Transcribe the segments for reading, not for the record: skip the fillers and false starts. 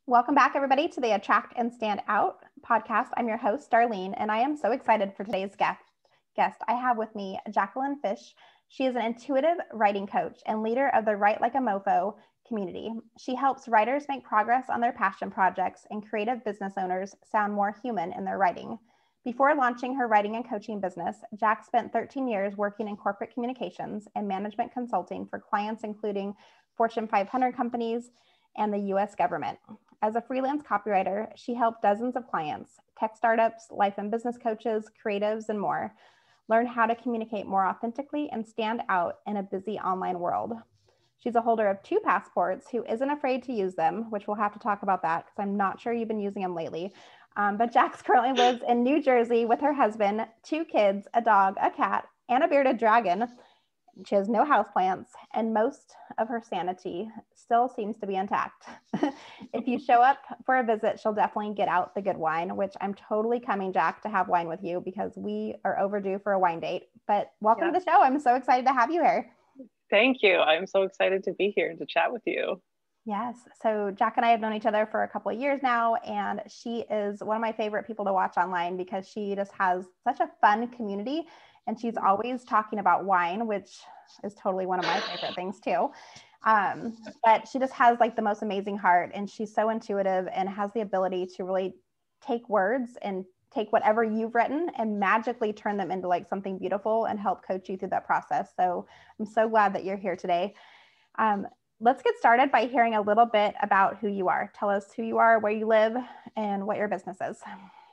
Welcome back, everybody, to the Attract and Stand Out podcast. I'm your host, Darlene, and I am so excited for today's guest. I have with me Jacqueline Fisch. She is an intuitive writing coach and leader of the Write Like a MOFO community. She helps writers make progress on their passion projects and creative business owners sound more human in their writing. Before launching her writing and coaching business, Jacq spent 13 years working in corporate communications and management consulting for clients including Fortune 500 companies and the US government. As a freelance copywriter, she helped dozens of clients, tech startups, life and business coaches, creatives, and more, learn how to communicate more authentically and stand out in a busy online world. She's a holder of 2 passports who isn't afraid to use them, which we'll have to talk about that because I'm not sure you've been using them lately. But Jacq currently lives in New Jersey with her husband, 2 kids, a dog, a cat, and a bearded dragon. She has no houseplants, and most of her sanity still seems to be intact. If you show up for a visit, she'll definitely get out the good wine, which I'm totally coming, Jacq, to have wine with you because we are overdue for a wine date. But welcome to the show. I'm so excited to have you here. Thank you. I'm so excited to be here and to chat with you. Yes. So Jacq and I have known each other for a couple of years now, and she is one of my favorite people to watch online because she just has such a fun community. And she's always talking about wine, which is totally one of my favorite things too. But she just has like the most amazing heart, and she's so intuitive and has the ability to really take words and take whatever you've written and magically turn them into like something beautiful and help coach you through that process. So I'm so glad that you're here today. Let's get started by hearing a little bit about who you are. Tell us who you are, where you live, and what your business is.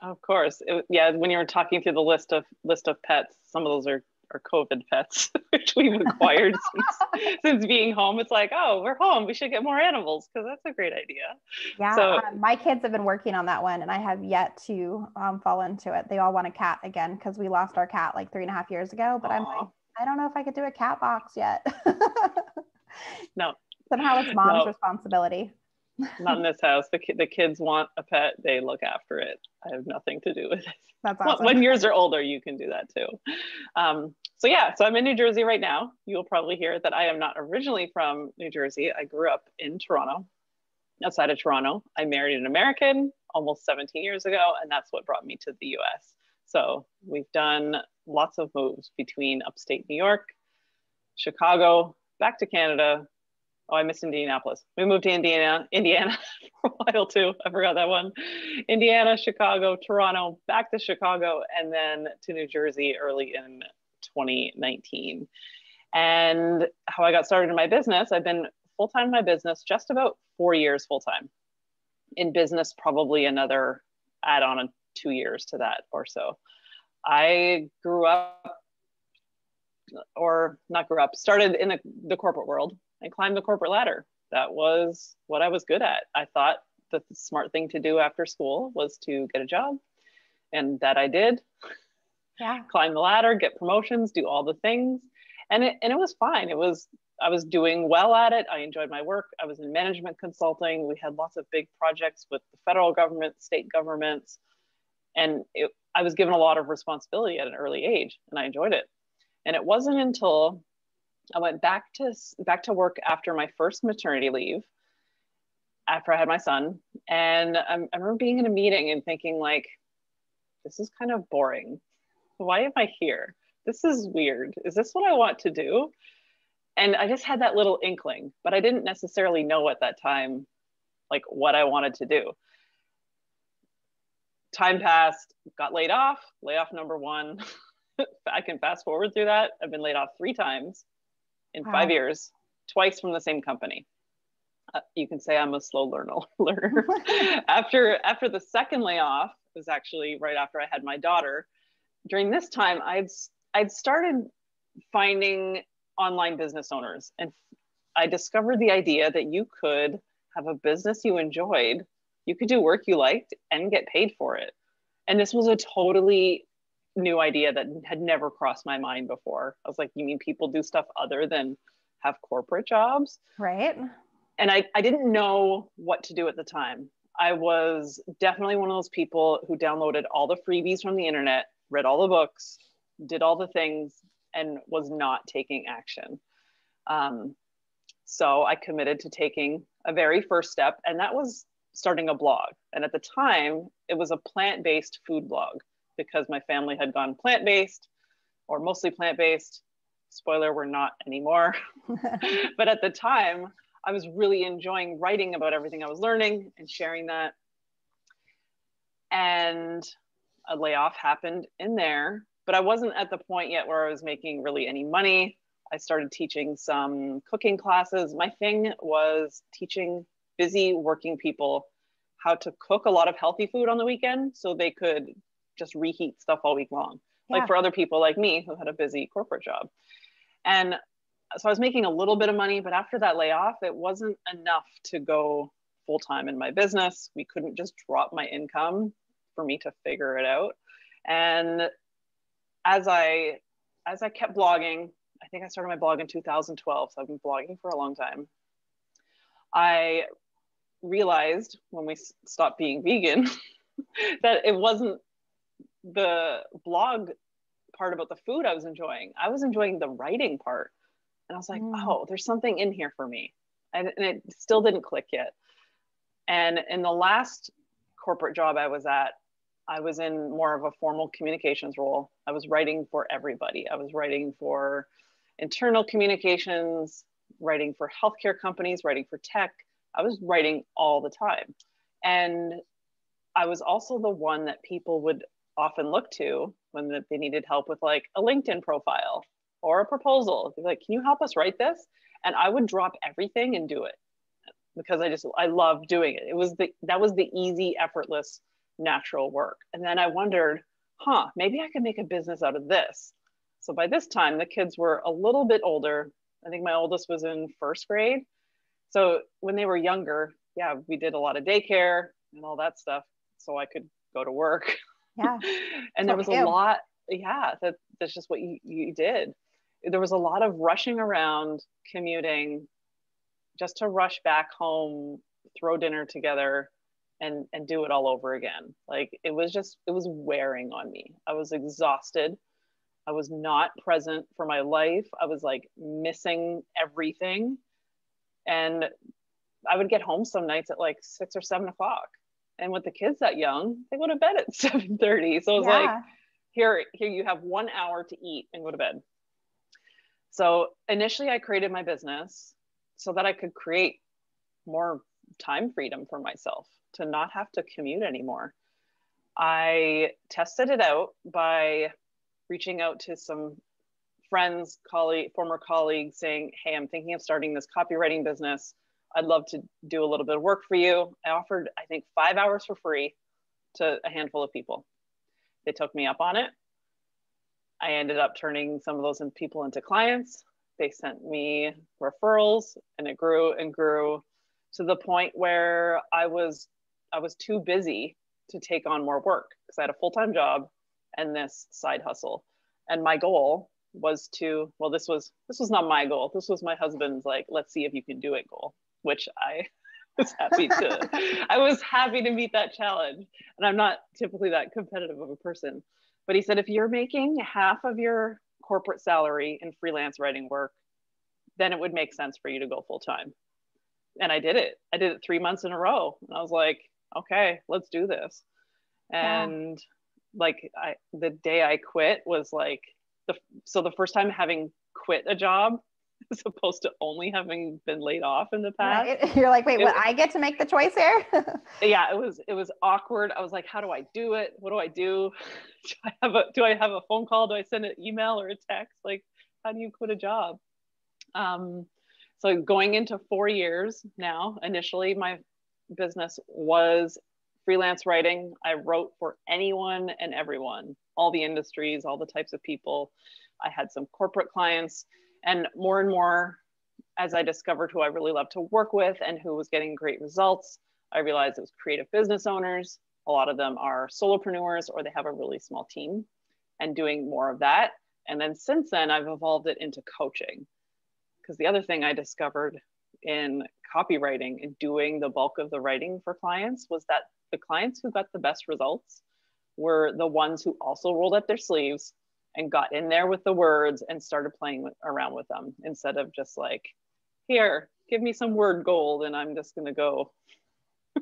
Of course. When you were talking through the list of pets, some of those are COVID pets, which we've acquired since being home. It's like, oh, we're home. We should get more animals because that's a great idea. Yeah, so, my kids have been working on that one, and I have yet to fall into it. They all want a cat again because we lost our cat like 3.5 years ago. But I'm like, I don't know if I could do a cat box yet. No. Somehow it's mom's responsibility. Not in this house. The kids want a pet. They look after it. I have nothing to do with it. That's awesome. When yours are older, you can do that too. So I'm in New Jersey right now. You'll probably hear that I am not originally from New Jersey. I grew up in Toronto, outside of Toronto. I married an American almost 17 years ago, and that's what brought me to the US. So we've done lots of moves between upstate New York, Chicago, back to Canada. Oh, I missed Indianapolis. We moved to Indiana for a while too. I forgot that one. Indiana, Chicago, Toronto, back to Chicago, and then to New Jersey early in 2019. And how I got started in my business, I've been full-time in my business just about 4 years full-time. In business, probably another add-on 2 years to that or so. I started in the corporate world. I climbed the corporate ladder. That was what I was good at. I thought that the smart thing to do after school was to get a job, and that I did. Yeah. Climb the ladder, get promotions, do all the things. And it was fine. I was doing well at it. I enjoyed my work. I was in management consulting. We had lots of big projects with the federal government, state governments. And I was given a lot of responsibility at an early age, and I enjoyed it. And it wasn't until I went back to work after my first maternity leave, after I had my son. And I remember being in a meeting and thinking like, this is kind of boring. Why am I here? This is weird. Is this what I want to do? And I just had that little inkling, but I didn't necessarily know at that time, like what I wanted to do. Time passed, got laid off number 1. I can fast forward through that. I've been laid off 3 times in 5 years, twice from the same company. You can say I'm a slow learner. After the second layoff, it was actually right after I had my daughter. During this time, I'd started finding online business owners, and I discovered the idea that you could have a business you enjoyed, you could do work you liked and get paid for it. And this was a totally new idea that had never crossed my mind before. I was like, you mean people do stuff other than have corporate jobs? Right. And I didn't know what to do at the time. I was definitely one of those people who downloaded all the freebies from the internet, read all the books, did all the things, and was not taking action. So I committed to taking a very first step, and that was starting a blog. And at the time, it was a plant-based food blog because my family had gone plant-based or mostly plant-based. Spoiler, we're not anymore. But at the time, I was really enjoying writing about everything I was learning and sharing that. And a layoff happened in there, but I wasn't at the point yet where I was making really any money. I started teaching some cooking classes. My thing was teaching busy working people how to cook a lot of healthy food on the weekend so they could just reheat stuff all week long. Yeah. Like for other people like me who had a busy corporate job. And so I was making a little bit of money, but after that layoff, it wasn't enough to go full-time in my business. We couldn't just drop my income for me to figure it out. And as I kept blogging, I think I started my blog in 2012, so I've been blogging for a long time. I realized when we stopped being vegan that it wasn't the blog part about the food I was enjoying. I was enjoying the writing part. And I was like, oh, there's something in here for me. And it still didn't click yet. And in the last corporate job I was at, I was in more of a formal communications role. I was writing for everybody. I was writing for internal communications, writing for healthcare companies, writing for tech. I was writing all the time. And I was also the one that people would often look to when they needed help with like a LinkedIn profile or a proposal. They're like, can you help us write this? And I would drop everything and do it because I loved doing it. That was the easy, effortless, natural work. And then I wondered, maybe I could make a business out of this. So by this time, the kids were a little bit older. I think my oldest was in first grade. So when they were younger, yeah, we did a lot of daycare and all that stuff. So I could go to work. Yeah. And there was a lot, that's just what you did. There was a lot of rushing around, commuting, just to rush back home, throw dinner together, and do it all over again. Like it was wearing on me. I was exhausted. I was not present for my life. I was like missing everything. And I would get home some nights at like 6 or 7 o'clock. And with the kids that young, they go to bed at 7:30. So it was like, here you have 1 hour to eat and go to bed. So initially I created my business so that I could create more time freedom for myself to not have to commute anymore. I tested it out by reaching out to some friends, former colleagues saying, hey, I'm thinking of starting this copywriting business. I'd love to do a little bit of work for you. I offered, I think, 5 hours for free to a handful of people. They took me up on it. I ended up turning some of those people into clients. They sent me referrals and it grew and grew to the point where I was too busy to take on more work because I had a full-time job and this side hustle. And my goal was this was not my goal. This was my husband's like, let's see if you can do it goal, which I was happy to meet that challenge. And I'm not typically that competitive of a person, but he said, if you're making half of your corporate salary in freelance writing work, then it would make sense for you to go full time. And I did it. I did it 3 months in a row. And I was like, okay, let's do this. And the day I quit was like, the first time having quit a job as opposed to only having been laid off in the past. Right. You're like, wait, I get to make the choice here? Yeah, it was awkward. I was like, how do I do it? What do I do? Do I have a phone call? Do I send an email or a text? Like, how do you quit a job? So going into 4 years now, initially my business was freelance writing. I wrote for anyone and everyone, all the industries, all the types of people. I had some corporate clients, and more as I discovered who I really loved to work with and who was getting great results, I realized it was creative business owners. A lot of them are solopreneurs or they have a really small team, and doing more of that. And then since then, I've evolved it into coaching. Because the other thing I discovered in copywriting and doing the bulk of the writing for clients was that the clients who got the best results were the ones who also rolled up their sleeves and got in there with the words and started playing around with them instead of just like, here, give me some word gold and I'm just going to go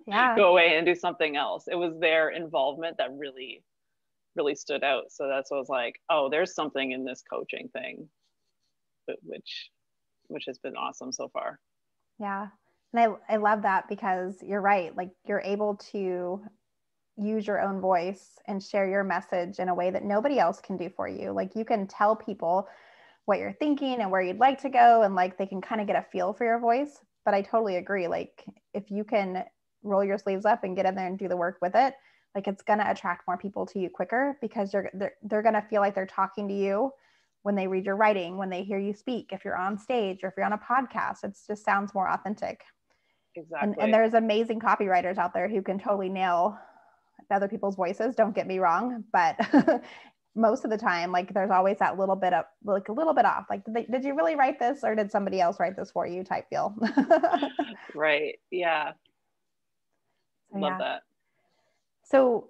Yeah. go away and do something else. It was their involvement that really, really stood out. So that's what I was like, oh, there's something in this coaching thing, which has been awesome so far. Yeah. And I love that, because you're right. Like, you're able to use your own voice and share your message in a way that nobody else can do for you. Like, you can tell people what you're thinking and where you'd like to go, and like they can kind of get a feel for your voice. But I totally agree. Like, if you can roll your sleeves up and get in there and do the work with it, like, it's going to attract more people to you quicker, because they're going to feel like they're talking to you when they read your writing, when they hear you speak, if you're on stage or if you're on a podcast. It just sounds more authentic. Exactly. And there's amazing copywriters out there who can totally nail other people's voices, don't get me wrong, but most of the time, like, there's always that little bit of, like, a little bit off, like, did you really write this, or did somebody else write this for you, type feel. Right. Yeah. So, Love that. So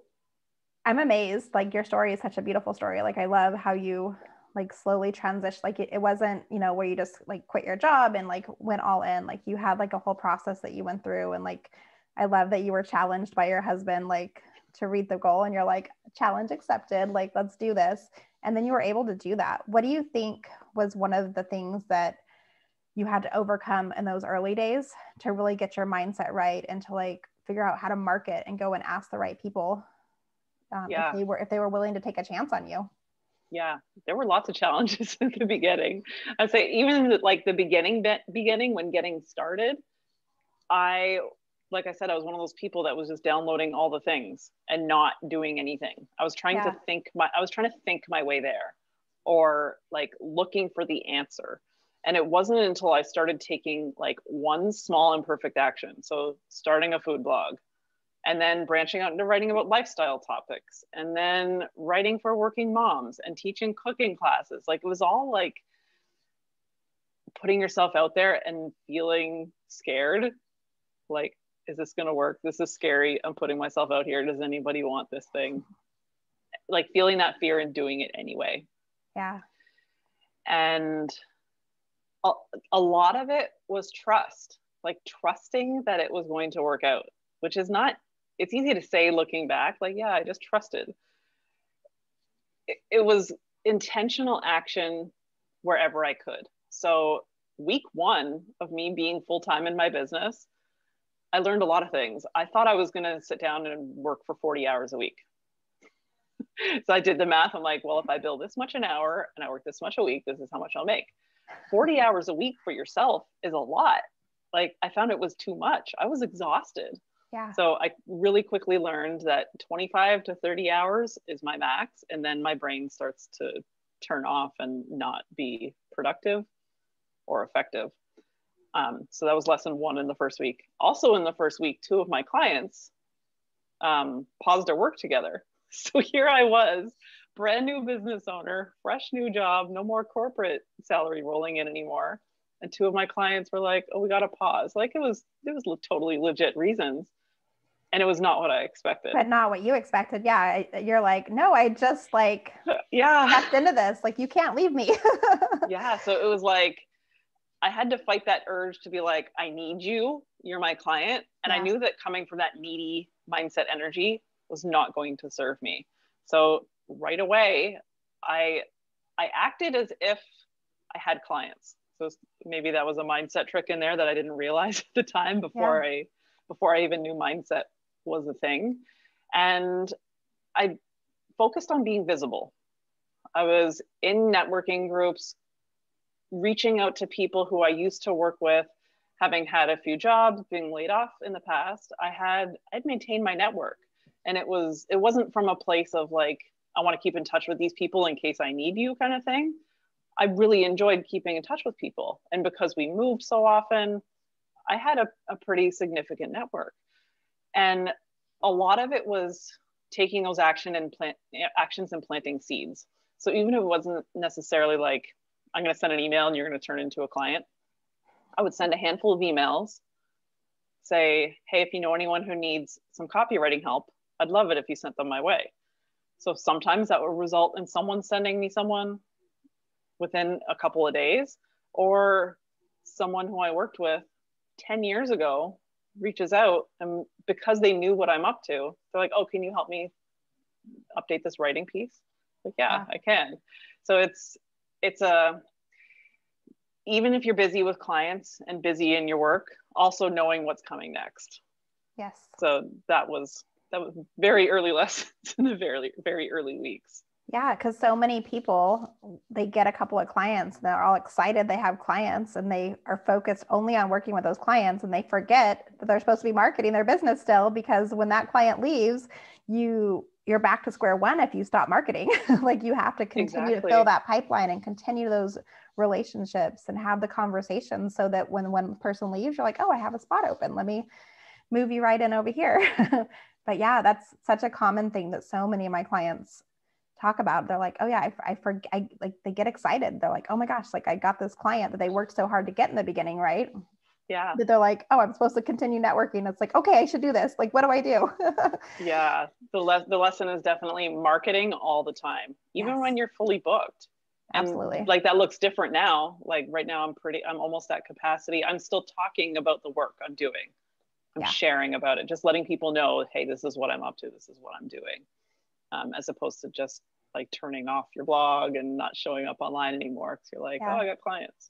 I'm amazed. Like, your story is such a beautiful story. Like, I love how you like slowly transition. Like, it wasn't, where you just like quit your job and like went all in. Like, you had like a whole process that you went through. And like, I love that you were challenged by your husband, like, to read the goal, and you're like, challenge accepted, like, let's do this. And then you were able to do that. What do you think was one of the things that you had to overcome in those early days to really get your mindset right, and to like figure out how to market and go and ask the right people if they were willing to take a chance on you? Yeah, there were lots of challenges at the beginning. I'd say even like the beginning when getting started, like I said, I was one of those people that was just downloading all the things and not doing anything. I was trying to think my way there, or like looking for the answer. And it wasn't until I started taking like one small imperfect action. So starting a food blog, and then branching out into writing about lifestyle topics, and then writing for working moms and teaching cooking classes. Like, it was all like putting yourself out there and feeling scared. Like, is this going to work? This is scary. I'm putting myself out here. Does anybody want this thing? Like, feeling that fear and doing it anyway. Yeah. And a lot of it was trust, like trusting that it was going to work out, which is not, it's easy to say looking back, like, yeah, I just trusted. It was intentional action wherever I could. So week one of me being full-time in my business, I learned a lot of things. I thought I was going to sit down and work for 40 hours a week. So I did the math. I'm like, well, if I bill this much an hour and I work this much a week, this is how much I'll make. 40 hours a week for yourself is a lot. Like, I found it was too much. I was exhausted. Yeah. So I really quickly learned that 25 to 30 hours is my max. And then my brain starts to turn off and not be productive or effective. So that was lesson one in the first week. Also in the first week, two of my clients paused their work together. So here I was, brand new business owner, fresh new job, no more corporate salary rolling in anymore. And two of my clients were like, oh, we got to pause. Like, it was totally legit reasons. And it was not what I expected. But not what you expected. Yeah. You're like, no, I just like stepped into this. Like, you can't leave me. Yeah. So it was like, I had to fight that urge to be like, I need you. You're my client. And I knew that coming from that needy mindset energy was not going to serve me. So right away, I acted as if I had clients. So maybe that was a mindset trick in there that I didn't realize at the time before I even knew mindset was a thing. And I focused on being visible. I was in networking groups, reaching out to people who I used to work with, having had a few jobs, being laid off in the past. I'd maintained my network. And it wasn't from a place of like, I want to keep in touch with these people in case I need you kind of thing. I really enjoyed keeping in touch with people. And because we moved so often, I had a pretty significant network. And a lot of it was taking those actions and planting seeds. So even if it wasn't necessarily like, I'm going to send an email and you're going to turn into a client, I would send a handful of emails, say, hey, if you know anyone who needs some copywriting help, I'd love it if you sent them my way. So sometimes that would result in someone sending me someone within a couple of days, or someone who I worked with 10 years ago reaches out, and because they knew what I'm up to, they're like, oh, can you help me update this writing piece? Like, yeah, I can. So it's even if you're busy with clients and busy in your work, also knowing what's coming next. Yes. So that was very early lessons in the very, very early weeks. Yeah, because so many people, they get a couple of clients and they're all excited they have clients and they are focused only on working with those clients, and they forget that they're supposed to be marketing their business still, because when that client leaves, you're back to square one if you stop marketing. Like, you have to continue to fill that pipeline and continue those relationships and have the conversations, so that when one person leaves, you're like, oh, I have a spot open. Let me move you right in over here. But yeah, that's such a common thing that so many of my clients talk about. They're like, oh yeah, I like, they get excited. They're like, oh my gosh, like I got this client that they worked so hard to get in the beginning, right? Yeah. But they're like, oh, I'm supposed to continue networking. It's like, okay, I should do this. Like, what do I do? Yeah. The lesson is definitely marketing all the time, even when you're fully booked. And absolutely. Like, that looks different now. Like right now I'm almost at capacity. I'm still talking about the work I'm doing. I'm sharing about it, just letting people know, hey, this is what I'm up to. This is what I'm doing. As opposed to just like turning off your blog and not showing up online anymore. Cause you're like, oh, I got clients.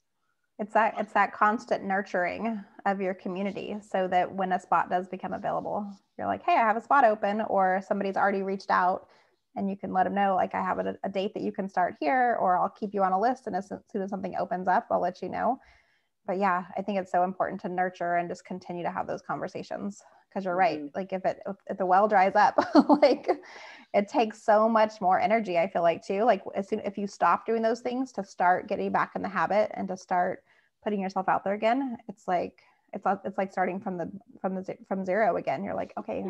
It's that constant nurturing of your community, so that when a spot does become available, you're like, hey, I have a spot open, or somebody's already reached out, and you can let them know, like, I have a date that you can start here, or I'll keep you on a list. And as soon as something opens up, I'll let you know. But yeah, I think it's so important to nurture and just continue to have those conversations, because you're right. Like, if the well dries up, like, it takes so much more energy, I feel like, too. Like, if you stop doing those things to start getting back in the habit and to start putting yourself out there again, it's like starting from zero again. You're like, okay,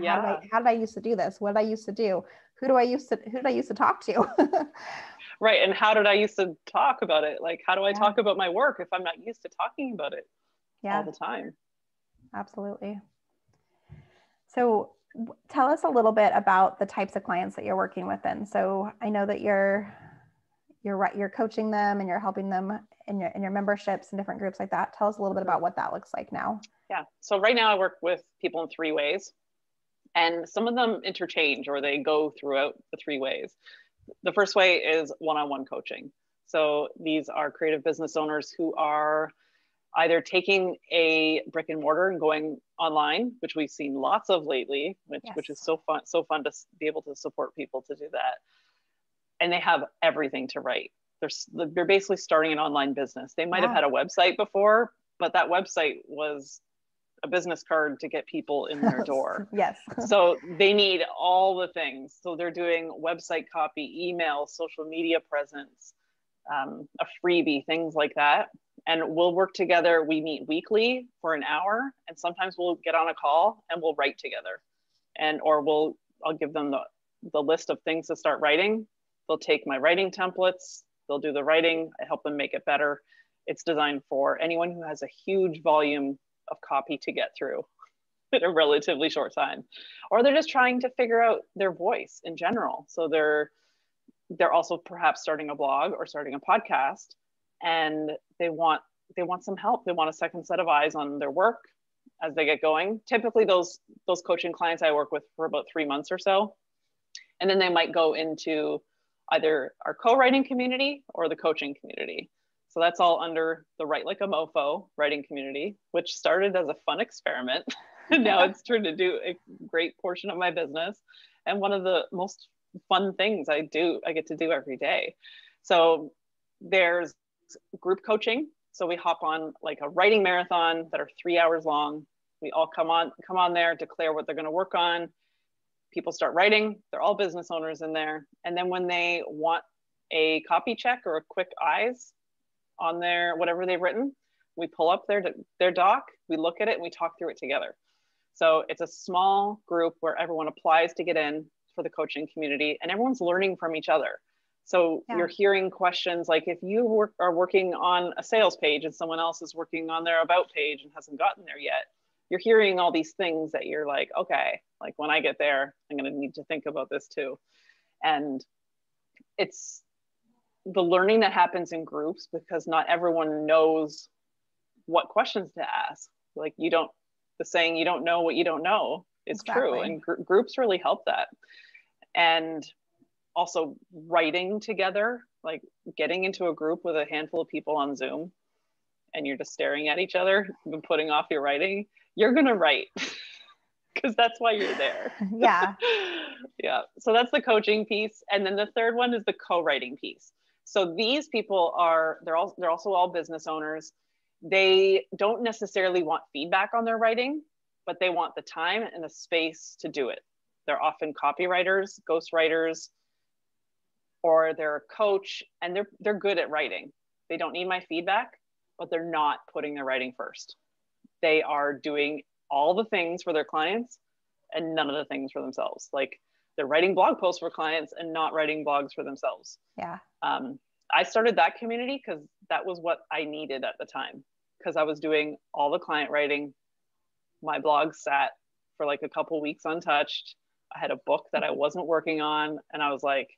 how did I used to do this? What did I used to do? Who did I used to talk to? Right. And how did I used to talk about it? Like, how do I talk about my work if I'm not used to talking about it all the time? Absolutely. So tell us a little bit about the types of clients that you're working with then. So I know that you're coaching them and you're helping them in your memberships and different groups like that. Tell us a little bit about what that looks like now. Yeah. So right now I work with people in 3 ways, and some of them interchange, or they go throughout the 3 ways. The first way is one-on-one coaching. So these are creative business owners who are either taking a brick and mortar and going online, which we've seen lots of lately, which is so fun to be able to support people to do that. And they have everything to write. They're basically starting an online business. They might have had a website before, but that website was a business card to get people in their door. Yes. So they need all the things. So they're doing website copy, email, social media presence, a freebie, things like that. And we'll work together. We meet weekly for an hour, and sometimes we'll get on a call and we'll write together. I'll give them the list of things to start writing. They'll take my writing templates, they'll do the writing, I help them make it better. It's designed for anyone who has a huge volume of copy to get through in a relatively short time, or they're just trying to figure out their voice in general. So they're also perhaps starting a blog or starting a podcast, and they want some help. They want a second set of eyes on their work as they get going. Typically those coaching clients I work with for about 3 months or so, and then they might go into either our co-writing community or the coaching community. So that's all under the Write Like a MOFO writing community, which started as a fun experiment. And now it's turned into a great portion of my business, and one of the most fun things I get to do every day. So there's group coaching. So we hop on like a writing marathon that are 3 hours long. We all come on there, declare what they're going to work on. People start writing. They're all business owners in there. And then when they want a copy check or a quick eyes on their whatever they've written, we pull up their doc, we look at it, and we talk through it together. So it's a small group where everyone applies to get in for the coaching community, and everyone's learning from each other. So you're hearing questions like, if you are working on a sales page and someone else is working on their about page and hasn't gotten there yet, you're hearing all these things that you're like, okay, like when I get there, I'm going to need to think about this too. And it's the learning that happens in groups, because not everyone knows what questions to ask. Like The saying, you don't know what you don't know, is Exactly. true. And groups really help that. And also writing together, like getting into a group with a handful of people on Zoom and you're just staring at each other and putting off your writing, you're going to write because that's why you're there. Yeah. Yeah. So that's the coaching piece. And then the third one is the co-writing piece. So these people they're also all business owners. They don't necessarily want feedback on their writing, but they want the time and the space to do it. They're often copywriters, ghostwriters, or they're a coach, and they're good at writing. They don't need my feedback, but they're not putting their writing first. They are doing all the things for their clients and none of the things for themselves. Like they're writing blog posts for clients and not writing blogs for themselves. Yeah. I started that community because that was what I needed at the time, because I was doing all the client writing. My blog sat for like a couple weeks untouched. I had a book that I wasn't working on, and I was like,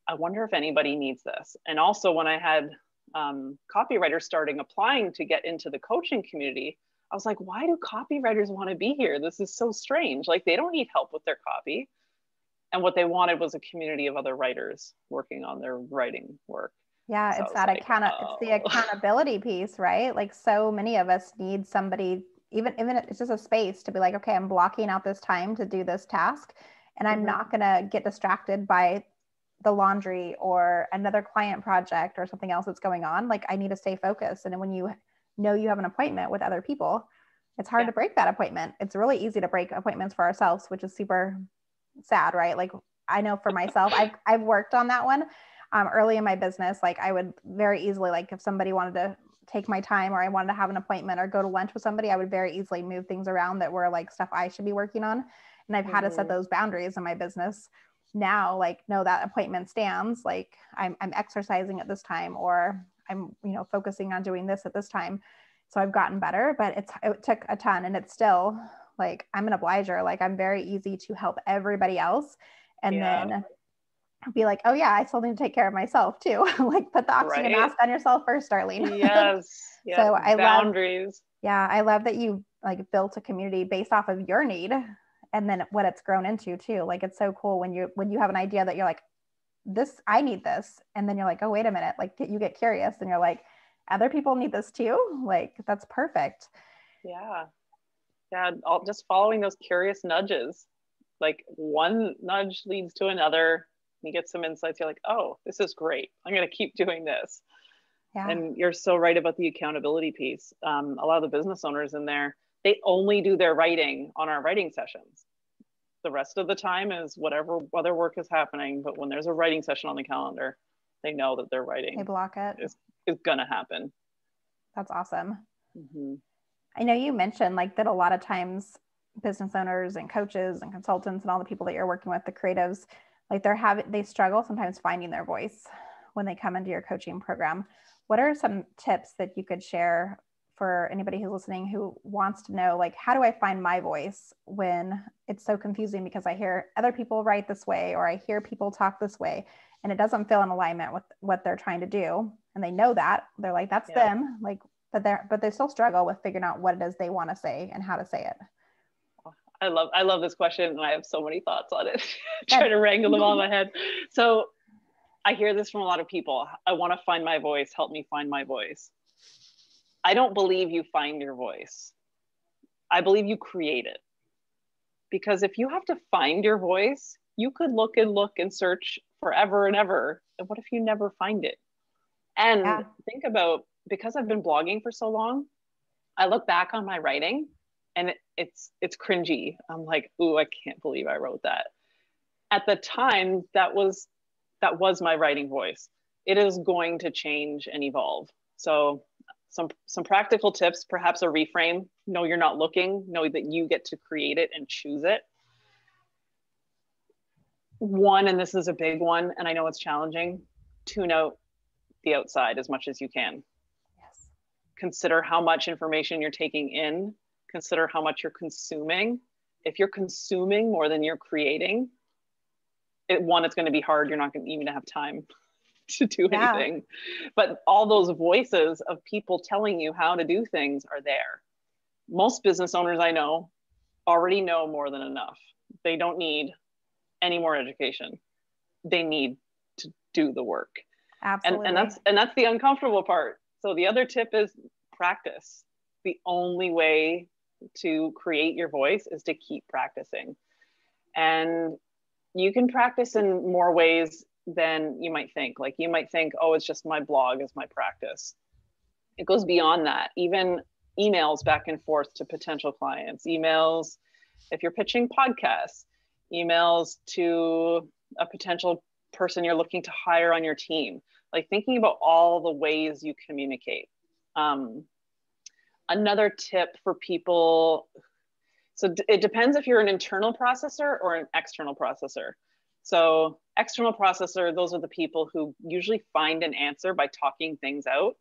I wonder if anybody needs this. And also when I had copywriters starting applying to get into the coaching community, I was like, why do copywriters want to be here? This is so strange. Like they don't need help with their copy. And what they wanted was a community of other writers working on their writing work. Yeah, So it's that like, it's the accountability piece, right? Like so many of us need somebody, even if it's just a space to be like, okay, I'm blocking out this time to do this task, and I'm not going to get distracted by the laundry or another client project or something else that's going on. Like I need to stay focused. And when you know you have an appointment with other people, it's hard to break that appointment. It's really easy to break appointments for ourselves, which is super sad, right? Like I know for myself, I've worked on that one early in my business. Like I would very easily, like if somebody wanted to take my time or I wanted to have an appointment or go to lunch with somebody, I would very easily move things around that were like stuff I should be working on. And I've had to set those boundaries in my business. Now, like, no, that appointment stands. Like I'm exercising at this time, or I'm, focusing on doing this at this time. So I've gotten better, but it took a ton, and it's still like, I'm an obliger. Like I'm very easy to help everybody else. And then be like, oh yeah, I still need to take care of myself too. Like put the oxygen mask on yourself first, Darlene. Yes. So I boundaries. I love that you like built a community based off of your need, and then what it's grown into too. Like it's so cool when you have an idea that you're like, I need this. And then you're like, oh, wait a minute. Like you get curious and you're like, other people need this too. Like that's perfect. Yeah. Yeah. Just following those curious nudges. Like one nudge leads to another. You get some insights. You're like, oh, this is great. I'm going to keep doing this. Yeah. And you're so right about the accountability piece. A lot of the business owners in there, they only do their writing on our writing sessions. The rest of the time is whatever other work is happening. But when there's a writing session on the calendar, they know that their writing they block it. is going to happen. That's awesome. I know you mentioned like that a lot of times business owners and coaches and consultants and all the people that you're working with, the creatives, like they struggle sometimes finding their voice when they come into your coaching program. What are some tips that you could share for anybody who's listening who wants to know, like, how do I find my voice when it's so confusing because I hear other people write this way, or I hear people talk this way, and it doesn't feel in alignment with what they're trying to do. And they know that they're like, that's them, like, but they still struggle with figuring out what it is they want to say and how to say it. I love this question, and I have so many thoughts on it. Trying to wrangle them all in my head. So I hear this from a lot of people. I want to find my voice. Help me find my voice. I don't believe you find your voice. I believe you create it. Because if you have to find your voice, you could look and search forever and ever. And what if you never find it? And think about, because I've been blogging for so long, I look back on my writing and it's cringy. I'm like, ooh, I can't believe I wrote that. At the time, that was my writing voice. It is going to change and evolve. So some practical tips, perhaps a reframe. Know you're not looking, know that you get to create it and choose it. One, and this is a big one, and I know it's challenging, tune out the outside as much as you can. Yes. Consider how much information you're taking in. Consider how much you're consuming. If you're consuming more than you're creating, it's going to be hard. You're not going to even have time to do anything. But all those voices of people telling you how to do things are there. most business owners I know already know more than enough. They don't need any more education. They need to do the work. Absolutely. And that's the uncomfortable part. So the other tip is practice. The only way to create your voice is to keep practicing. And you can practice in more ways than you might think. Like you might think, oh, it's just my blog is my practice. It goes beyond that. Even emails back and forth to potential clients, emails if you're pitching podcasts, emails to a potential person you're looking to hire on your team, like thinking about all the ways you communicate. Another tip for people, so it depends if you're an internal processor or an external processor. So external processor, those are the people who usually find an answer by talking things out.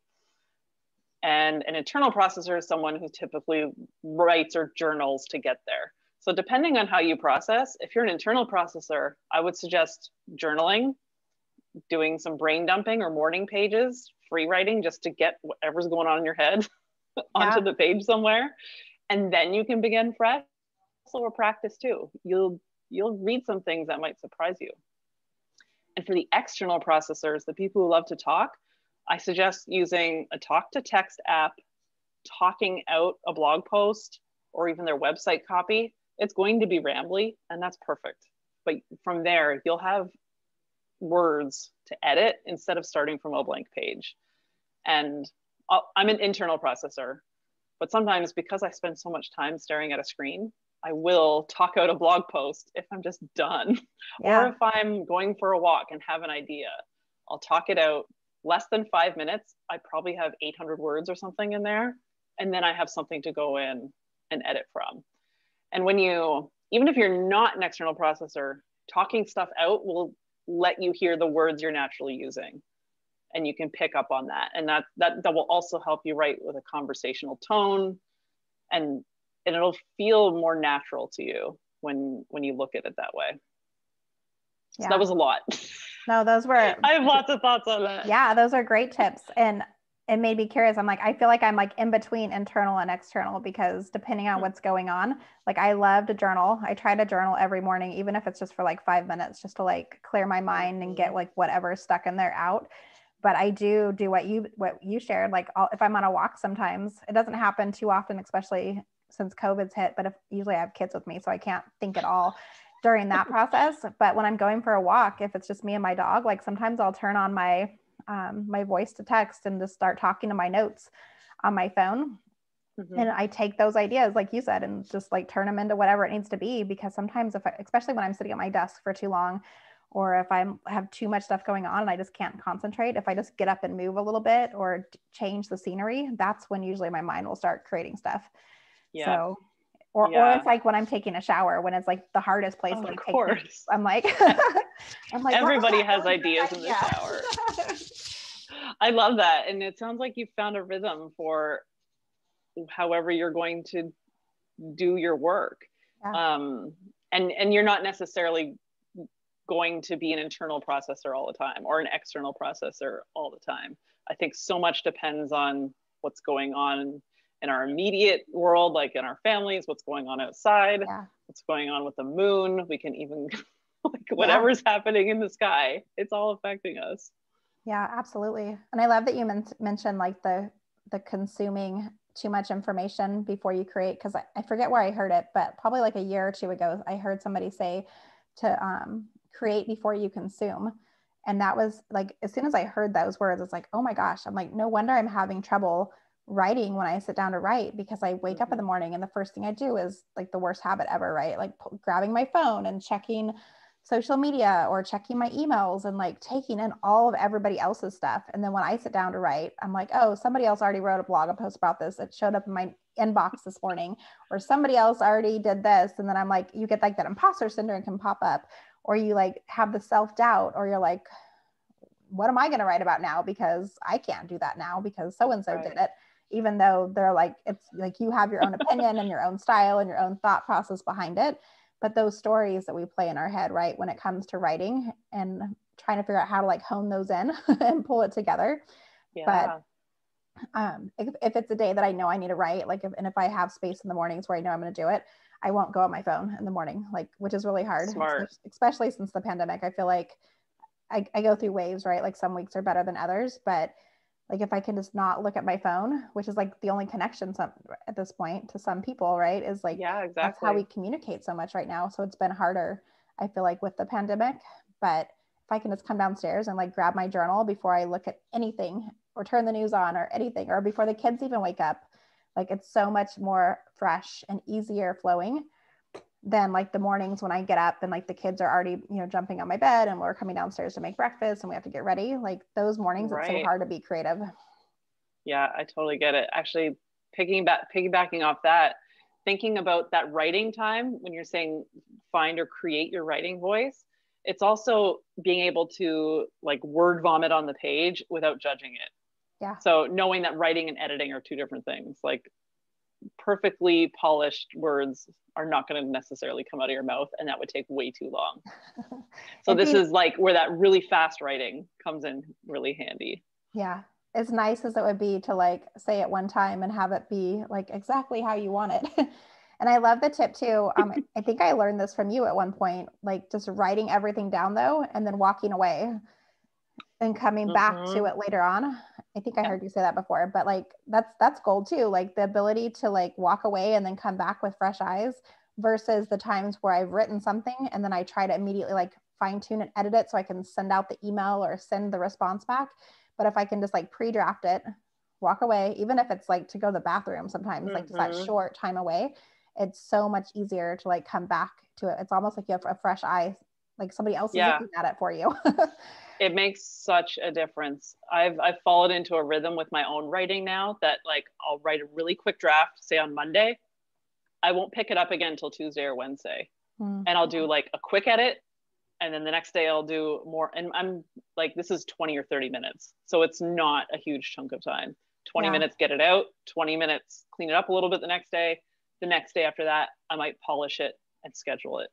And an internal processor is someone who typically writes or journals to get there. So depending on how you process, if you're an internal processor, I would suggest journaling, doing some brain dumping or morning pages, free writing, just to get whatever's going on in your head onto the page somewhere. And then you can begin fresh or practice too. You'll read some things that might surprise you. And for the external processors, the people who love to talk, I suggest using a talk to text app, talking out a blog post or even their website copy. It's going to be rambly, and that's perfect. But from there, you'll have words to edit instead of starting from a blank page. And I'm an internal processor, but sometimes because I spend so much time staring at a screen, I will talk out a blog post if I'm just done. Yeah. Or if I'm going for a walk and have an idea, I'll talk it out. Less than 5 minutes, I probably have 800 words or something in there. And then I have something to go in and edit from. And even if you're not an external processor, talking stuff out will let you hear the words you're naturally using. And you can pick up on that. And that will also help you write with a conversational tone. And it'll feel more natural to you when you look at it that way. So that was a lot. No, those were, I have lots of thoughts on that. Yeah, those are great tips. And it made me curious. I feel like I'm like in between internal and external, because depending on what's going on, like I love to journal. I try to journal every morning, even if it's just for like 5 minutes, just to like clear my mind and get like whatever's stuck in there out. But I do what you shared. Like if I'm on a walk, sometimes it doesn't happen too often, especially since COVID's hit, but usually I have kids with me, so I can't think at all during that process. But when I'm going for a walk, if it's just me and my dog, like sometimes I'll turn on my voice to text and just start talking to my notes on my phone. Mm-hmm. And I take those ideas, like you said, and just like turn them into whatever it needs to be. Because sometimes especially when I'm sitting at my desk for too long, or if I have too much stuff going on and I just can't concentrate, if I just get up and move a little bit or change the scenery, that's when usually my mind will start creating stuff. Yeah. So, or it's like when I'm taking a shower, when it's like the hardest place to take. I'm like, everybody has ideas in the shower. I love that. And it sounds like you found a rhythm for however you're going to do your work. Yeah. And you're not necessarily going to be an internal processor all the time or an external processor all the time. I think so much depends on what's going on in our immediate world, like in our families, what's going on outside, what's going on with the moon. We can even like whatever's happening in the sky, it's all affecting us. Yeah, absolutely. And I love that you mentioned like the consuming too much information before you create, because I forget where I heard it, but probably like a year or two ago, I heard somebody say to create before you consume. And that was like, as soon as I heard those words, it's like, oh my gosh, I'm like, no wonder I'm having trouble writing when I sit down to write, because I wake up in the morning and the first thing I do is like the worst habit ever, right? Like grabbing my phone and checking social media or checking my emails and like taking in all of everybody else's stuff. And then when I sit down to write, I'm like, oh, somebody else already wrote a blog post about this. It showed up in my inbox this morning, or somebody else already did this. And then I'm like, you get like that imposter syndrome can pop up, or you like have the self-doubt, or you're like, what am I going to write about now? Because I can't do that now because so-and-so did it. Even though they're like, it's like you have your own opinion and your own style and your own thought process behind it. But those stories that we play in our head, right, when it comes to writing and trying to figure out how to like hone those in and pull it together. Yeah. But If it's a day that I know I need to write, like if I have space in the mornings where I know I'm going to do it, I won't go on my phone in the morning, like, which is really hard, Smart. especially since the pandemic. I feel like I go through waves, right? Like some weeks are better than others, but like if I can just not look at my phone, which is like the only connection at this point to some people, right? Is like, Yeah, that's how exactly. we communicate so much right now. So it's been harder, I feel like, with the pandemic. But if I can just come downstairs and like grab my journal before I look at anything or turn the news on or anything, or before the kids even wake up, like it's so much more fresh and easier flowing than like the mornings when I get up and like the kids are already, jumping on my bed and we're coming downstairs to make breakfast and we have to get ready. Like those mornings, it's so Right. hard to be creative. Yeah, I totally get it. Actually, piggybacking off that, thinking about that writing time when you're saying find or create your writing voice, it's also being able to like word vomit on the page without judging it. Yeah. So knowing that writing and editing are two different things. Like perfectly polished words are not going to necessarily come out of your mouth, and that would take way too long. So this is like where that really fast writing comes in really handy. Yeah. As nice as it would be to like say it one time and have it be like exactly how you want it. And I love the tip too. I think I learned this from you at one point, like just writing everything down though, and then walking away and coming back to it later on. I think I heard you say that before, but like that's gold too. Like the ability to like walk away and then come back with fresh eyes versus the times where I've written something and then I try to immediately like fine tune and edit it so I can send out the email or send the response back. But if I can just like pre-draft it, walk away, even if it's like to go to the bathroom sometimes, like just that short time away, it's so much easier to like come back to it. It's almost like you have a fresh eye, like somebody else is looking at it for you. It makes such a difference. I've fallen into a rhythm with my own writing now that like I'll write a really quick draft, say on Monday. I won't pick it up again until Tuesday or Wednesday. And I'll do like a quick edit. And then the next day I'll do more. And I'm like, this is 20 or 30 minutes. So it's not a huge chunk of time. 20 minutes, get it out, 20 minutes, clean it up a little bit the next day. The next day after that, I might polish it and schedule it.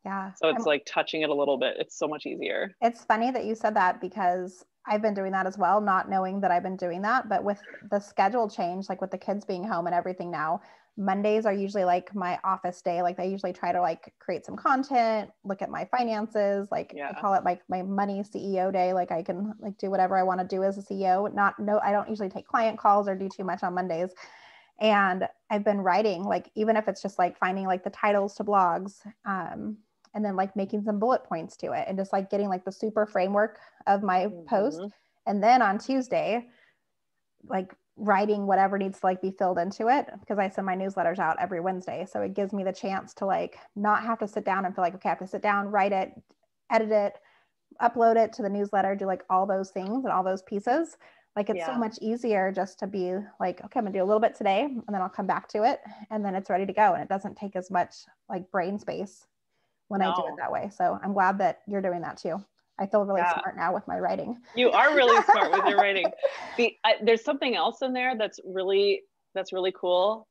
Yeah. So it's like touching it a little bit. It's so much easier. It's funny that you said that because I've been doing that as well, not knowing that I've been doing that. But with the schedule change, like with the kids being home and everything now, Mondays are usually like my office day. Like I usually try to like create some content, look at my finances. Like I call it like my money CEO day. Like I can like do whatever I want to do as a CEO. I don't usually take client calls or do too much on Mondays. And I've been writing, like, even if it's just like finding like the titles to blogs, and then like making some bullet points to it and just like getting like the super framework of my post. And then on Tuesday, like writing whatever needs to like be filled into it, because I send my newsletters out every Wednesday. So it gives me the chance to like not have to sit down and feel like, okay, I have to sit down, write it, edit it, upload it to the newsletter, do like all those things and all those pieces. Like it's so much easier just to be like, okay, I'm gonna do a little bit today and then I'll come back to it and then it's ready to go. And it doesn't take as much like brain space when I do it that way. So I'm glad that you're doing that too. I feel really smart now with my writing. You are really smart with your writing. There's something else in there that's really cool,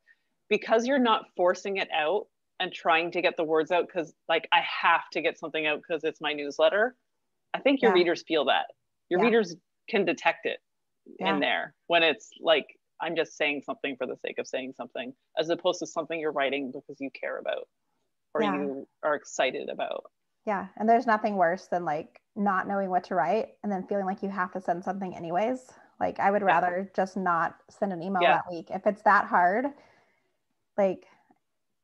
because you're not forcing it out and trying to get the words out because like I have to get something out because it's my newsletter. I think your readers feel that. Your readers can detect it in there when it's like I'm just saying something for the sake of saying something, as opposed to something you're writing because you care about or you are excited about. Yeah. And there's nothing worse than like not knowing what to write and then feeling like you have to send something anyways. Like I would rather just not send an email that week. If it's that hard, like,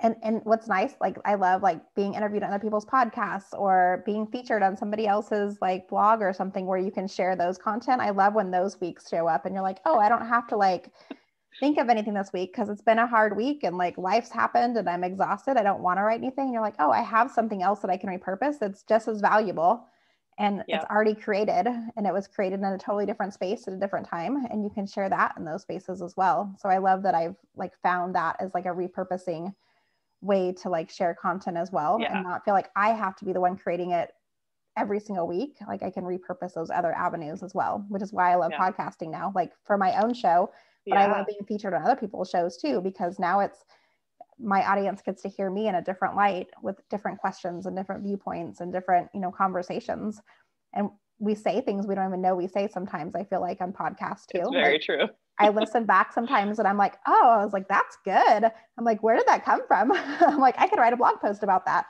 and what's nice, like I love like being interviewed on other people's podcasts or being featured on somebody else's like blog or something where you can share those content. I love when those weeks show up and you're like, oh, I don't have to like think of anything this week because it's been a hard week and like life's happened and I'm exhausted. I don't want to write anything. And you're like, oh, I have something else that I can repurpose that's just as valuable and it's already created and it was created in a totally different space at a different time. And you can share that in those spaces as well. So I love that I've like found that as like a repurposing way to like share content as well and not feel like I have to be the one creating it every single week. Like I can repurpose those other avenues as well, which is why I love podcasting now, like for my own show, but I love being featured on other people's shows too, because now it's my audience gets to hear me in a different light with different questions and different viewpoints and different, conversations. And we say things we don't even know we say sometimes, I feel like on podcasts too. It's very like, true. I listen back sometimes and I'm like, oh, I was like, that's good. I'm like, where did that come from? I'm like, I could write a blog post about that.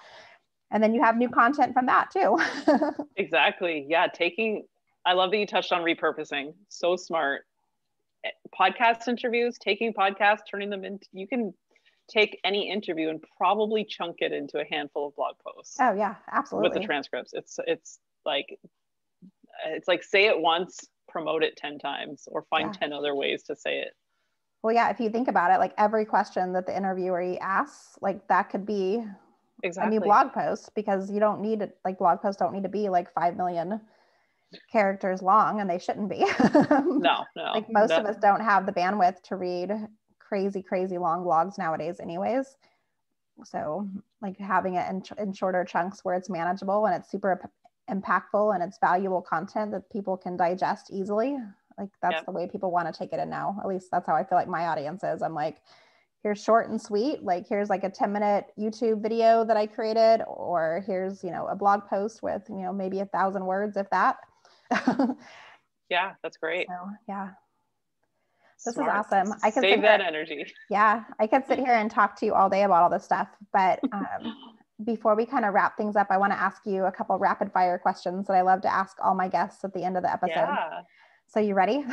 And then you have new content from that too. Exactly. Yeah. I love that you touched on repurposing. So smart. Podcast interviews, taking podcasts, turning them into, you can take any interview and probably chunk it into a handful of blog posts. Oh yeah, absolutely. With the transcripts. It's like say it once, promote it 10 times, or find 10 other ways to say it. Well, yeah, if you think about it, like every question that the interviewee asks, like that could be a new blog post, because you don't need it. Like blog posts don't need to be like 5 million characters long, and they shouldn't be. No. Like most of us don't have the bandwidth to read crazy long blogs nowadays anyways. So like having it in shorter chunks where it's manageable and it's super impactful and it's valuable content that people can digest easily. Like that's the way people want to take it in now. At least that's how I feel like my audience is. I'm like, here's short and sweet. Like here's like a 10-minute YouTube video that I created, or here's, a blog post with, maybe 1,000 words, if that. Yeah, that's great. So yeah. This Smart. is awesome. I can save that energy. Yeah, I could sit here and talk to you all day about all this stuff, but before we kind of wrap things up, I want to ask you a couple rapid fire questions that I love to ask all my guests at the end of the episode. Yeah. So you ready?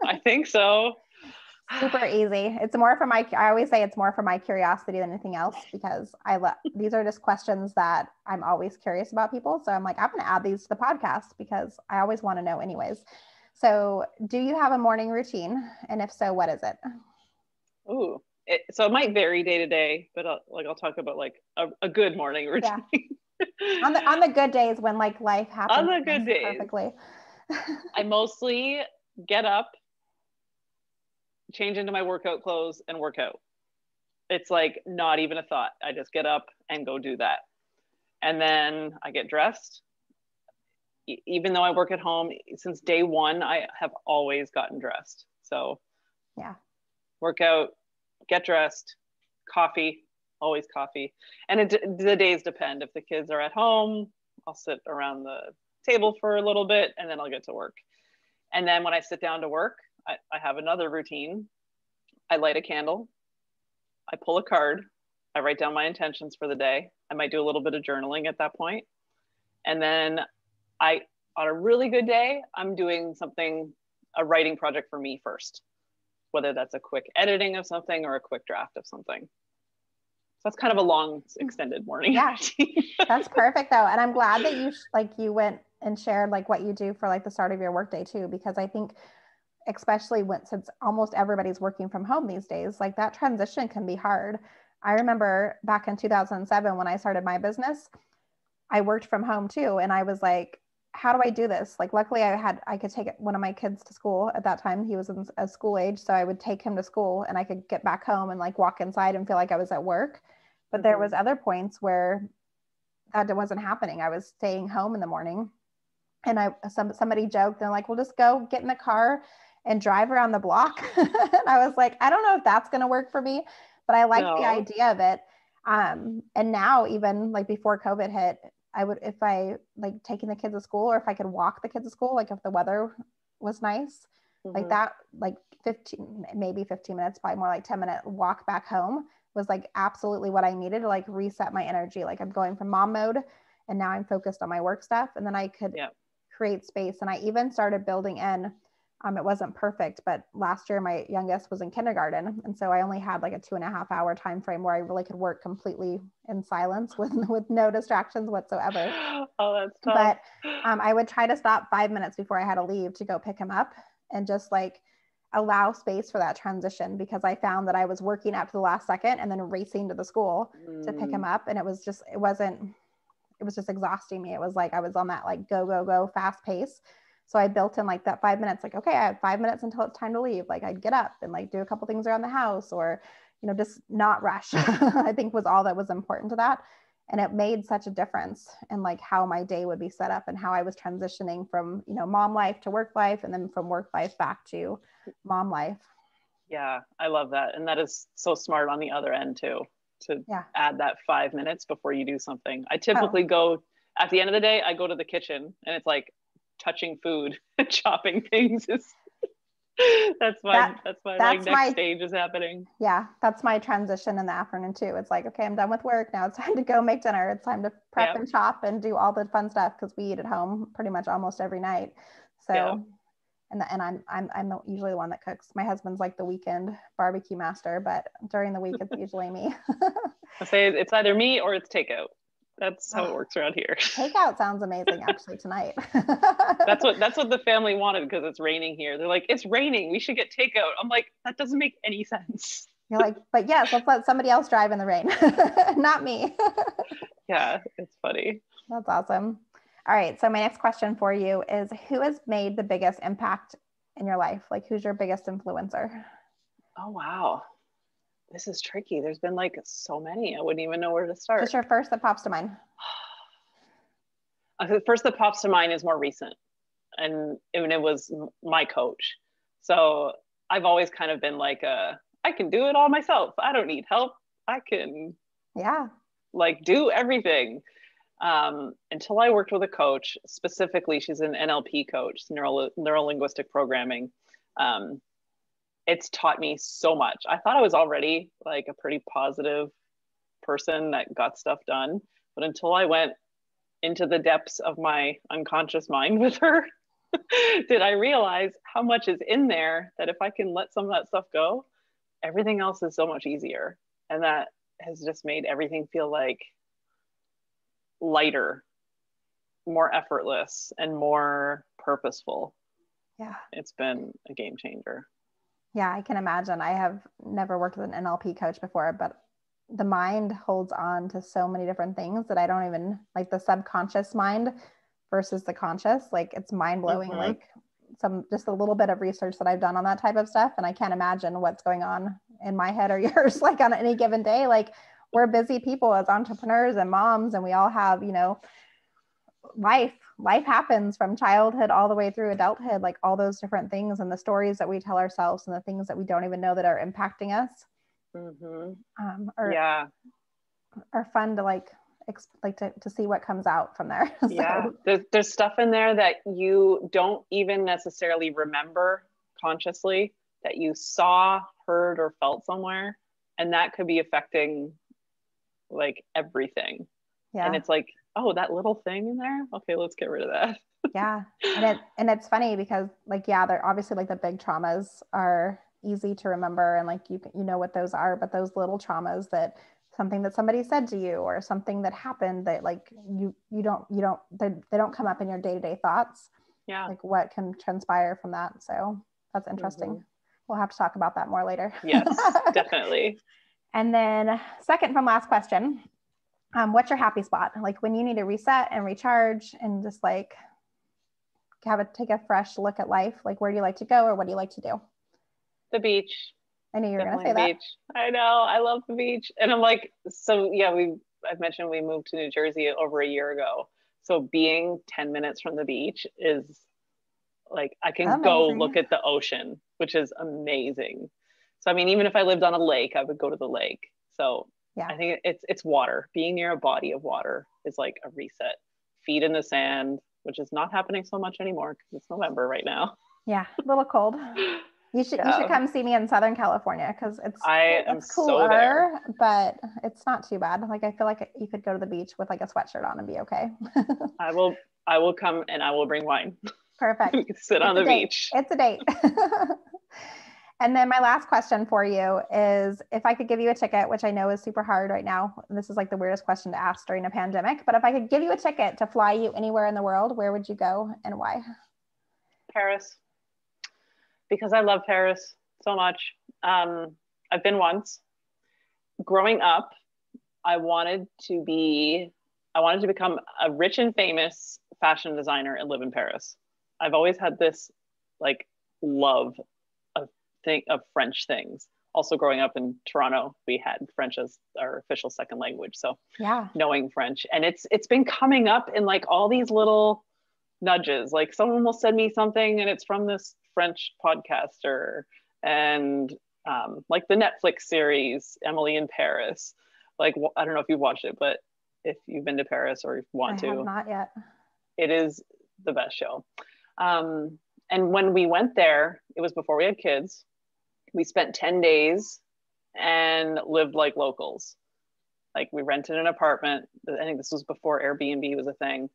I think so. Super easy. I always say it's more for my curiosity than anything else, because these are just questions that I'm always curious about people. So I'm like, I'm going to add these to the podcast because I always want to know anyways. So do you have a morning routine? And if so, what is it? Ooh, so it might vary day to day, but I'll talk about like a good morning routine. Yeah. on the good days when like life happens. On the good days. Perfectly. I mostly get up, change into my workout clothes, and work out. It's like not even a thought. I just get up and go do that. And then I get dressed. Even though I work at home, since day one, I have always gotten dressed. So yeah, work out, get dressed, coffee, always coffee. And the days depend. If the kids are at home, I'll sit around the table for a little bit and then I'll get to work. And then when I sit down to work, I have another routine. I light a candle, I pull a card, I write down my intentions for the day. I might do a little bit of journaling at that point. And then on a really good day, I'm doing a writing project for me first, whether that's a quick editing of something or a quick draft of something. So that's kind of a long, extended morning. Yeah, that's perfect though. And I'm glad that you went and shared like what you do for like the start of your workday too, because I think especially since almost everybody's working from home these days, like that transition can be hard. I remember back in 2007 when I started my business, I worked from home too. And I was like, how do I do this? Like, luckily I could take one of my kids to school at that time. He was in a school age. So I would take him to school and I could get back home and like walk inside and feel like I was at work. But there was other points where that wasn't happening. I was staying home in the morning and somebody joked, they're like, well, just go get in the car and drive around the block. And I was like, I don't know if that's going to work for me, but I like the idea of it. And now even like before COVID hit, I would, if I like taking the kids to school or if I could walk the kids to school, like if the weather was nice, like that, like 15 minutes, probably more like 10-minute walk back home was like absolutely what I needed to like reset my energy. Like I'm going from mom mode and now I'm focused on my work stuff. And then I could create space. And I even started building in, it wasn't perfect, but last year my youngest was in kindergarten. And so I only had like a 2.5 hour time frame where I really could work completely in silence with no distractions whatsoever. Oh, that's tough. But I would try to stop 5 minutes before I had to leave to go pick him up and just like allow space for that transition, because I found that I was working up to the last second and then racing to the school to pick him up. And it was just exhausting me. It was like, I was on that like go fast pace. So I built in like that 5 minutes, like, okay, I have 5 minutes until it's time to leave. Like I'd get up and like do a couple things around the house or, just not rush, I think was all that was important to that. And it made such a difference in like how my day would be set up and how I was transitioning from, mom life to work life, and then from work life back to mom life. Yeah, I love that. And that is so smart on the other end too, to add that 5 minutes before you do something. I typically go at the end of the day, I go to the kitchen and it's like touching food and chopping things is That's my like that's next stage is happening. Yeah, that's my transition in the afternoon too. It's like, okay, I'm done with work. Now it's time to go make dinner. It's time to prep and chop and do all the fun stuff because we eat at home pretty much almost every night. So, and I'm usually the one that cooks. My husband's like the weekend barbecue master, but during the week it's usually me. I say it's either me or it's takeout. That's how it works around here. Takeout sounds amazing actually tonight. That's what the family wanted because it's raining here. They're like, it's raining, we should get takeout. I'm like, that doesn't make any sense. You're like, but yes, let's let somebody else drive in the rain, not me. Yeah, it's funny. That's awesome. All right, so my next question for you is, who has made the biggest impact in your life? Like, who's your biggest influencer? Oh, wow. This is tricky. There's been like so many. I wouldn't even know where to start. Just your first that pops to mind. The first that pops to mind is more recent. And it was my coach. So I've always kind of been like, I can do it all myself. I don't need help. I can like do everything. Until I worked with a coach, specifically, she's an NLP coach, neuro-linguistic programming. It's taught me so much. I thought I was already like a pretty positive person that got stuff done. But until I went into the depths of my unconscious mind with her, did I realize how much is in there that if I can let some of that stuff go, everything else is so much easier. And that has just made everything feel like lighter, more effortless, and more purposeful. Yeah. It's been a game changer. Yeah, I can imagine. I have never worked with an NLP coach before, but the mind holds on to so many different things that I don't even like, the subconscious mind versus the conscious. Like, it's mind blowing. Mm-hmm. Like just a little bit of research that I've done on that type of stuff. And I can't imagine what's going on in my head or yours, like on any given day. Like, we're busy people as entrepreneurs and moms, and we all have, life happens from childhood all the way through adulthood, like all those different things and the stories that we tell ourselves and the things that we don't even know that are impacting us. Mm-hmm. Are fun to to see what comes out from there. Yeah, there's stuff in there that you don't even necessarily remember consciously that you saw, heard, or felt somewhere, and that could be affecting like everything. Yeah. And it's like, oh, that little thing in there, okay, let's get rid of that. Yeah. And it's funny because they're obviously like the big traumas are easy to remember, and like you know what those are, but those little traumas, that something that somebody said to you or something that happened that like they don't come up in your day-to-day thoughts. Yeah. Like what can transpire from that. So that's interesting. Mm-hmm. We'll have to talk about that more later. Yes, definitely. And then second from last question, what's your happy spot? Like when you need to reset and recharge and just like take a fresh look at life, like where do you like to go or what do you like to do? The beach. I knew you were going to say that. Beach. I know. I love the beach. And I'm like, so yeah, I've mentioned we moved to New Jersey over a year ago. So being 10 minutes from the beach is like, I can go look at the ocean, which is amazing. So, I mean, even if I lived on a lake, I would go to the lake. So yeah, I think it's water. Being near a body of water is like a reset. Feet in the sand, which is not happening so much anymore because it's November right now. Yeah, a little cold. You should come see me in Southern California because it's cooler, but it's not too bad. Like I feel like you could go to the beach with like a sweatshirt on and be okay. I will come and I will bring wine. Perfect. We can sit on the beach. It's a date. And then my last question for you is, if I could give you a ticket, which I know is super hard right now, this is like the weirdest question to ask during a pandemic, but if I could give you a ticket to fly you anywhere in the world, where would you go and why? Paris. Because I love Paris so much. I've been once. Growing up, I wanted to become a rich and famous fashion designer and live in Paris. I've always had this like love of French things. Also growing up in Toronto, we had French as our official second language. So yeah, knowing French. And it's been coming up in like all these little nudges. Like someone will send me something and it's from this French podcaster, and like the Netflix series Emily in Paris. Like I don't know if you've watched it, but if you've been to Paris or want to, I have not yet. It is the best show. And when we went there, it was before we had kids. We spent 10 days and lived like locals. Like we rented an apartment. I think this was before Airbnb was a thing.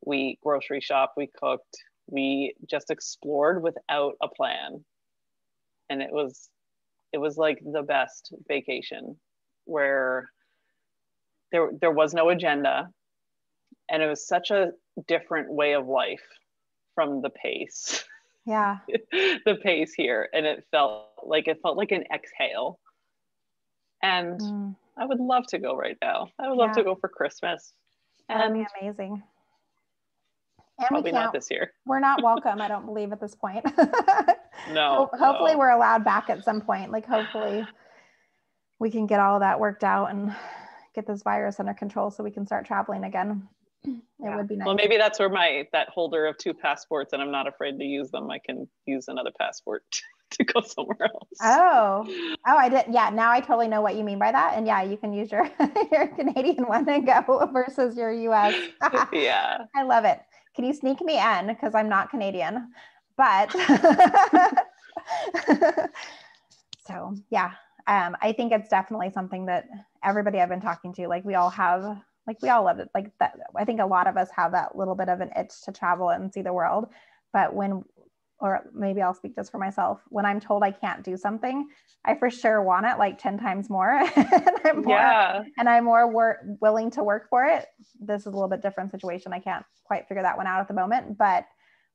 We grocery shopped, we cooked, we just explored without a plan. And it was like the best vacation, where there was no agenda. And it was such a different way of life from the pace. Yeah. The pace here. And it felt like an exhale. And I would love to go right now. I would love to go for Christmas. That'd be amazing. And probably not this year. We're not welcome, I don't believe, at this point. No. Hopefully we're allowed back at some point. Like hopefully we can get all of that worked out and get this virus under control so we can start traveling again. It would be nice. Well, maybe that's where that holder of 2 passports, and I'm not afraid to use them. I can use another passport to go somewhere else. Oh, I did. Yeah. Now I totally know what you mean by that. And yeah, you can use your Canadian one and go versus your US. Yeah. I love it. Can you sneak me in? Because I'm not Canadian, but so yeah. I think it's definitely something that everybody I've been talking to, like we all love it. Like that. I think a lot of us have that little bit of an itch to travel and see the world. But or maybe I'll speak just for myself, when I'm told I can't do something, I for sure want it like 10 times more. And I'm more willing to work for it. This is a little bit different situation. I can't quite figure that one out at the moment, but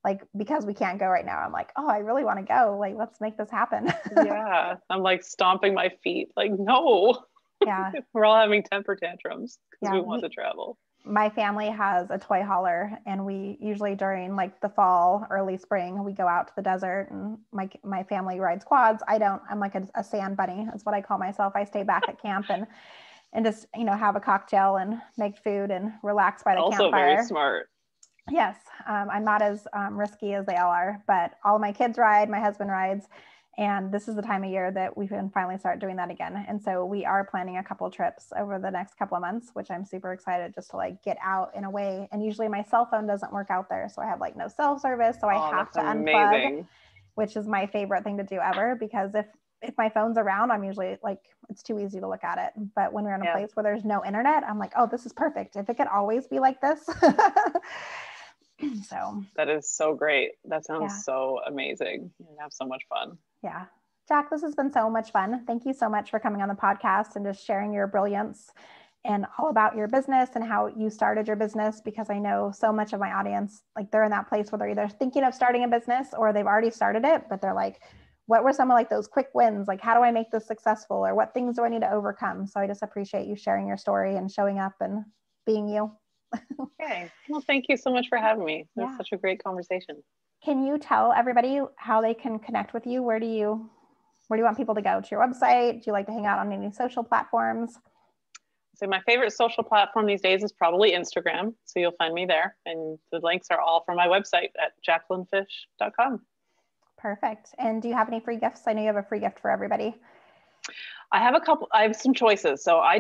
like, because we can't go right now, I'm like, oh, I really want to go. Like, let's make this happen. Yeah. I'm like stomping my feet. Like, no. Yeah. We're all having temper tantrums because we want to travel. My family has a toy hauler, and we usually during like the fall, early spring, we go out to the desert, and my family rides quads. I'm like a sand bunny. That's what I call myself. I stay back at camp and just, have a cocktail and make food and relax by the campfire. Also very smart. Yes. I'm not as risky as they all are, but all my kids ride, my husband rides. And this is the time of year that we can finally start doing that again. And so we are planning a couple trips over the next couple of months, which I'm super excited just to like get out in a way. And usually my cell phone doesn't work out there. So I have like no cell service. So I have to unplug, which is my favorite thing to do ever, because if my phone's around, I'm usually like, it's too easy to look at it. But when we're in a place where there's no internet, I'm like, oh, this is perfect. If it could always be like this. So that is so great. That sounds so amazing. You have so much fun. Yeah. Jacq, this has been so much fun. Thank you so much for coming on the podcast and just sharing your brilliance and all about your business and how you started your business, because I know so much of my audience, like they're in that place where they're either thinking of starting a business or they've already started it, but they're like, what were some of like those quick wins? Like, how do I make this successful? Or what things do I need to overcome? So I just appreciate you sharing your story and showing up and being you. Okay. Well, thank you so much for having me. It was such a great conversation. Can you tell everybody how they can connect with you? Where do you want people to go? To your website? Do you like to hang out on any social platforms? So my favorite social platform these days is probably Instagram. So you'll find me there. And the links are all from my website at jacquelinefisch.com. Perfect. And do you have any free gifts? I know you have a free gift for everybody. I have some choices. So I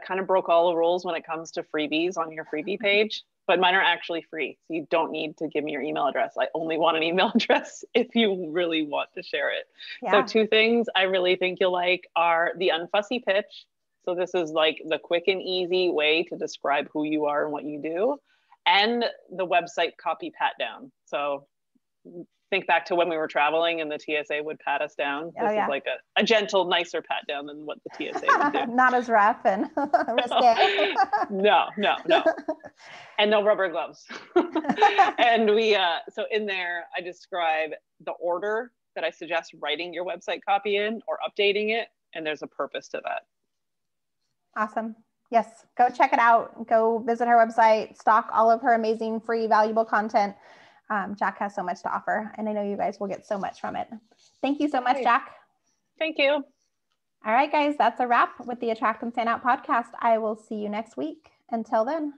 kind of broke all the rules when it comes to freebies on your freebie page, but mine are actually free. So you don't need to give me your email address. I only want an email address if you really want to share it. Yeah. So 2 things I really think you'll like are the unfussy pitch. So this is like the quick and easy way to describe who you are and what you do, and the website copy pat down. So think back to when we were traveling and the TSA would pat us down. This is like a gentle, nicer pat down than what the TSA would do. Not as rough and risque. No. And no rubber gloves. And so in there, I describe the order that I suggest writing your website copy in or updating it. And there's a purpose to that. Awesome. Yes. Go check it out. Go visit her website, stock all of her amazing, free, valuable content. Jacq has so much to offer, and I know you guys will get so much from it. Thank you so much, Jacq. Thank you. All right, guys, that's a wrap with the Attract and Stand Out podcast. I will see you next week. Until then.